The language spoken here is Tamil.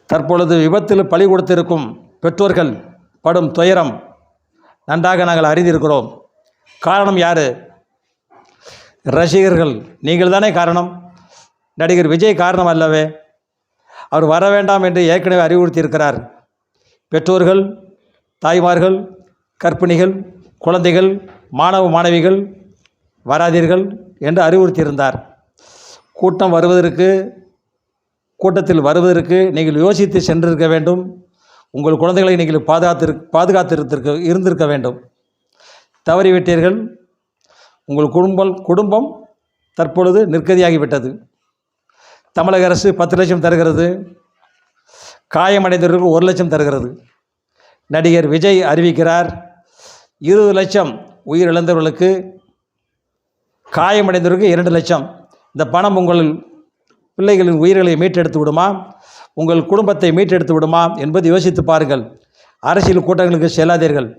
தற்பொழுது விபத்தில் பலி கொடுத்திருக்கும் பெற்றோர்கள் படும் துயரம் நன்றாக நாங்கள் அறிந்திருக்கிறோம். காரணம் யார்? ரசிகர்கள். நீங்கள் தானே காரணம். நடிகர் விஜய் காரணம் அல்லவே. அவர் வர வேண்டாம் என்று ஏற்கனவே அறிவுறுத்தியிருக்கிறார். பெற்றோர்கள், தாய்மார்கள், கர்ப்பிணிகள், குழந்தைகள், மாணவ மாணவிகள் வராதீர்கள் என்று அறிவுறுத்தியிருந்தார். கூட்டத்தில் வருவதற்கு நீங்கள் யோசித்து சென்றிருக்க வேண்டும். உங்கள் குழந்தைகளை நீங்கள் இருந்திருக்க வேண்டும். தவறிவிட்டீர்கள். உங்கள் குடும்பம் தற்பொழுது நிர்கதியாகிவிட்டது. தமிழக அரசு 10 லட்சம் தருகிறது. காயமடைந்தவர்களுக்கு 1 லட்சம் தருகிறது. நடிகர் விஜய் அறிவிக்கிறார் 20 லட்சம் உயிரிழந்தவர்களுக்கு, காயமடைந்தவர்களுக்கு 2 லட்சம். இந்த பணம் உங்கள் பிள்ளைகளின் உயிர்களை மீட்டெடுத்து விடுமா, உங்கள் குடும்பத்தை மீட்டெடுத்து விடுமா என்பது யோசித்து பாருங்கள். அரசியல் கூட்டங்களுக்கு செல்லாதீர்கள்.